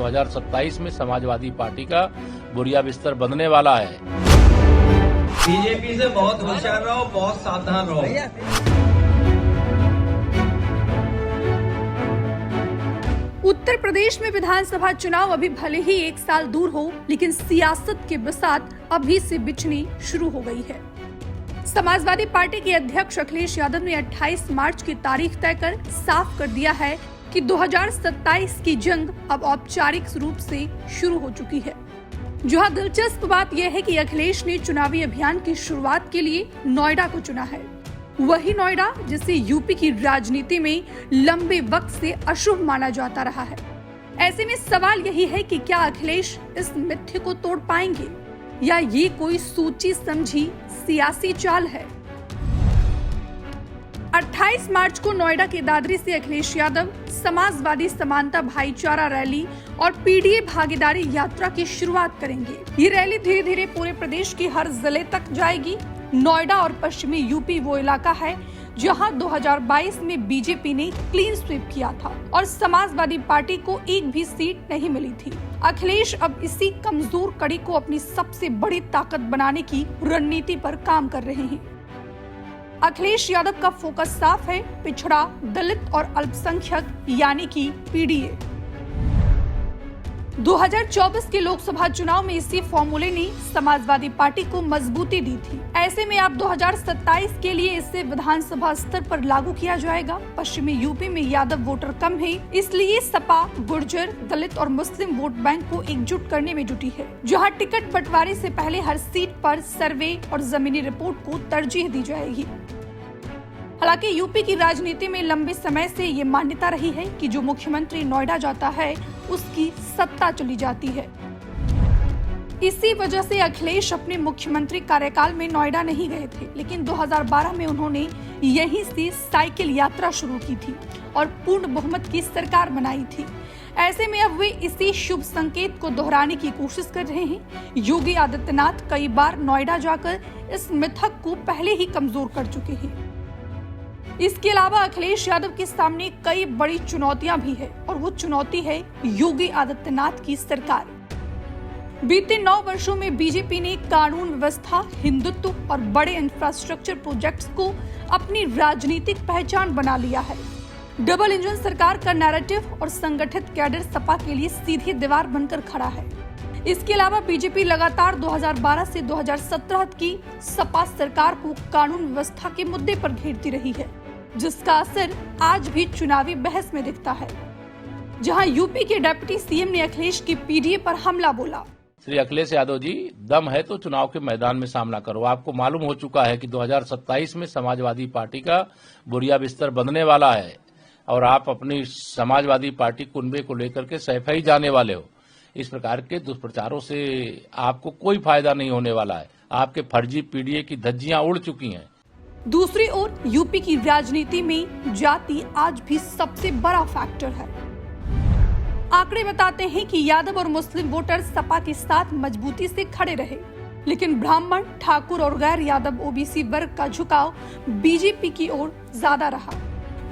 2027 में समाजवादी पार्टी का बुरिया बिस्तर बंधने वाला है। बीजेपी से बहुत होशियार रहो, बहुत सावधान रहो। उत्तर प्रदेश में विधानसभा चुनाव अभी भले ही 1 साल दूर हो, लेकिन सियासत के बिसात अभी से बिछनी शुरू हो गई है। समाजवादी पार्टी के अध्यक्ष अखिलेश यादव ने 28 मार्च की तारीख तय कर साफ कर दिया है कि 2027 की जंग अब औपचारिक रूप से शुरू हो चुकी है। जहां दिलचस्प बात यह है कि अखिलेश ने चुनावी अभियान की शुरुआत के लिए नोएडा को चुना है, वही नोएडा जिसे यूपी की राजनीति में लंबे वक्त से अशुभ माना जाता रहा है। ऐसे में सवाल यही है कि क्या अखिलेश इस मिथ्य को तोड़ पाएंगे या ये कोई सोची समझी सियासी चाल है। 28 मार्च को नोएडा के दादरी से अखिलेश यादव समाजवादी समानता भाईचारा रैली और पीडीए भागीदारी यात्रा की शुरुआत करेंगे। ये रैली धीरे धीरे पूरे प्रदेश के हर जिले तक जाएगी। नोएडा और पश्चिमी यूपी वो इलाका है जहां 2022 में बीजेपी ने क्लीन स्वीप किया था और समाजवादी पार्टी को एक भी सीट नहीं मिली थी। अखिलेश अब इसी कमजोर कड़ी को अपनी सबसे बड़ी ताकत बनाने की रणनीति पर काम कर रहे हैं। अखिलेश यादव का फोकस साफ है, पिछड़ा, दलित और अल्पसंख्यक यानी कि पीडीए। 2024 के लोकसभा चुनाव में इसी फॉर्मूले ने समाजवादी पार्टी को मजबूती दी थी। ऐसे में अब 2027 के लिए इसे विधानसभा स्तर पर लागू किया जाएगा। पश्चिमी यूपी में यादव वोटर कम है, इसलिए सपा गुर्जर, दलित और मुस्लिम वोट बैंक को एकजुट करने में जुटी है। जहां टिकट बंटवारे से पहले हर सीट पर सर्वे और जमीनी रिपोर्ट को तरजीह दी जाएगी। हालांकि यूपी की राजनीति में लंबे समय से ये मान्यता रही है कि जो मुख्यमंत्री नोएडा जाता है उसकी सत्ता चली जाती है। इसी वजह से अखिलेश अपने मुख्यमंत्री कार्यकाल में नोएडा नहीं गए थे, लेकिन 2012 में उन्होंने यहीं से साइकिल यात्रा शुरू की थी और पूर्ण बहुमत की सरकार बनाई थी। ऐसे में अब वे इसी शुभ संकेत को दोहराने की कोशिश कर रहे हैं। योगी आदित्यनाथ कई बार नोएडा जाकर इस मिथक को पहले ही कमजोर कर चुके हैं। इसके अलावा अखिलेश यादव के सामने कई बड़ी चुनौतियां भी है और वो चुनौती है योगी आदित्यनाथ की सरकार। बीते 9 वर्षों में बीजेपी ने कानून व्यवस्था, हिंदुत्व और बड़े इंफ्रास्ट्रक्चर प्रोजेक्ट्स को अपनी राजनीतिक पहचान बना लिया है। डबल इंजन सरकार का नैरेटिव और संगठित कैडर सपा के लिए सीधी दीवार बनकर खड़ा है। इसके अलावा बीजेपी लगातार 2012 से 2017 की सपा सरकार को कानून व्यवस्था के मुद्दे पर घेरती रही है, जिसका असर आज भी चुनावी बहस में दिखता है। जहां यूपी के डिप्टी सीएम ने अखिलेश की पीडीए पर हमला बोला। श्री अखिलेश यादव जी, दम है तो चुनाव के मैदान में सामना करो। आपको मालूम हो चुका है कि 2027 में समाजवादी पार्टी का बुरिया बिस्तर बंधने वाला है और आप अपनी समाजवादी पार्टी कुनबे को लेकर के सैफई जाने वाले हो। इस प्रकार के दुष्प्रचारों से आपको कोई फायदा नहीं होने वाला है। आपके फर्जी पीडीए की धज्जियां उड़ चुकी हैं। दूसरी ओर यूपी की राजनीति में जाति आज भी सबसे बड़ा फैक्टर है। आंकड़े बताते हैं कि यादव और मुस्लिम वोटर सपा के साथ मजबूती से खड़े रहे, लेकिन ब्राह्मण, ठाकुर और गैर यादव ओबीसी वर्ग का झुकाव बीजेपी की ओर ज्यादा रहा।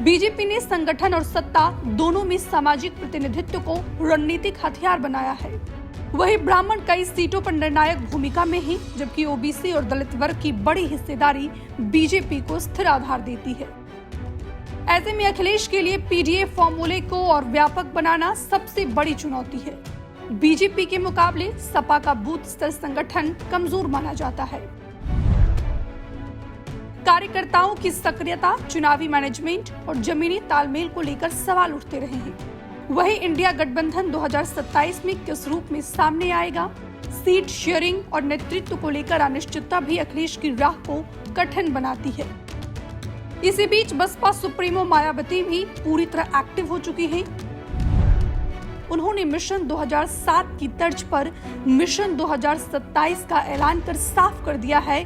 बीजेपी ने संगठन और सत्ता दोनों में सामाजिक प्रतिनिधित्व को रणनीतिक हथियार बनाया है। वही ब्राह्मण कई सीटों पर निर्णायक भूमिका में है, जबकि ओबीसी और दलित वर्ग की बड़ी हिस्सेदारी बीजेपी को स्थिर आधार देती है। ऐसे में अखिलेश के लिए पीडीए फॉर्मूले को और व्यापक बनाना सबसे बड़ी चुनौती है। बीजेपी के मुकाबले सपा का बूथ स्तर संगठन कमजोर माना जाता है। कार्यकर्ताओं की सक्रियता, चुनावी मैनेजमेंट और जमीनी तालमेल को लेकर सवाल उठते रहे हैं। वही इंडिया गठबंधन 2027 में किस रूप में सामने आएगा, सीट शेयरिंग और नेतृत्व को लेकर अनिश्चितता भी अखिलेश की राह को कठिन बनाती है। इसी बीच बसपा सुप्रीमो मायावती भी पूरी तरह एक्टिव हो चुकी है। उन्होंने मिशन 2007 की तर्ज पर मिशन 2027 का ऐलान कर साफ कर दिया है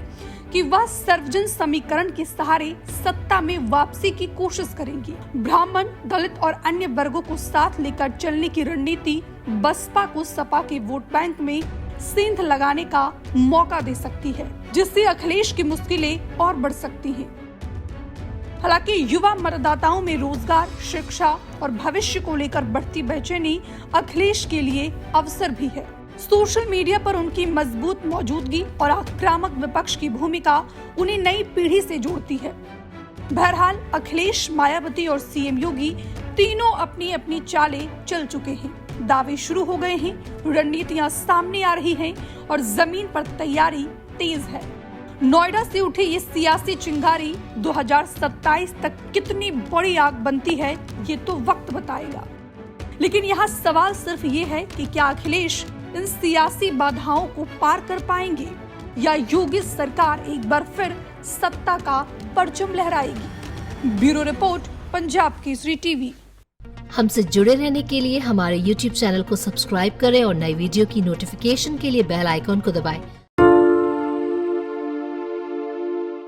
कि वह सर्वजन समीकरण के सहारे सत्ता में वापसी की कोशिश करेंगी। ब्राह्मण, दलित और अन्य वर्गों को साथ लेकर चलने की रणनीति बसपा को सपा के वोट बैंक में सेंध लगाने का मौका दे सकती है, जिससे अखिलेश की मुश्किलें और बढ़ सकती हैं। हालांकि युवा मतदाताओं में रोजगार, शिक्षा और भविष्य को लेकर बढ़ती बेचैनी अखिलेश के लिए अवसर भी है। सोशल मीडिया पर उनकी मजबूत मौजूदगी और आक्रामक विपक्ष की भूमिका उन्हें नई पीढ़ी से जोड़ती है। बहरहाल अखिलेश, मायावती और सीएम योगी तीनों अपनी अपनी चालें चल चुके हैं। दावे शुरू हो गए हैं, रणनीतियां सामने आ रही हैं और जमीन पर तैयारी तेज है। नोएडा से उठी ये सियासी चिंगारी 2027 तक कितनी बड़ी आग बनती है, ये तो वक्त बताएगा। लेकिन यहाँ सवाल सिर्फ ये है कि क्या अखिलेश इन सियासी बाधाओं को पार कर पाएंगे या योगी सरकार एक बार फिर सत्ता का परचम लहराएगी। Bureau report, Punjab Kesari TV. हमसे जुड़े रहने के लिए हमारे YouTube चैनल को सब्सक्राइब करें और नई वीडियो की नोटिफिकेशन के लिए बेल आइकॉन को दबाएं।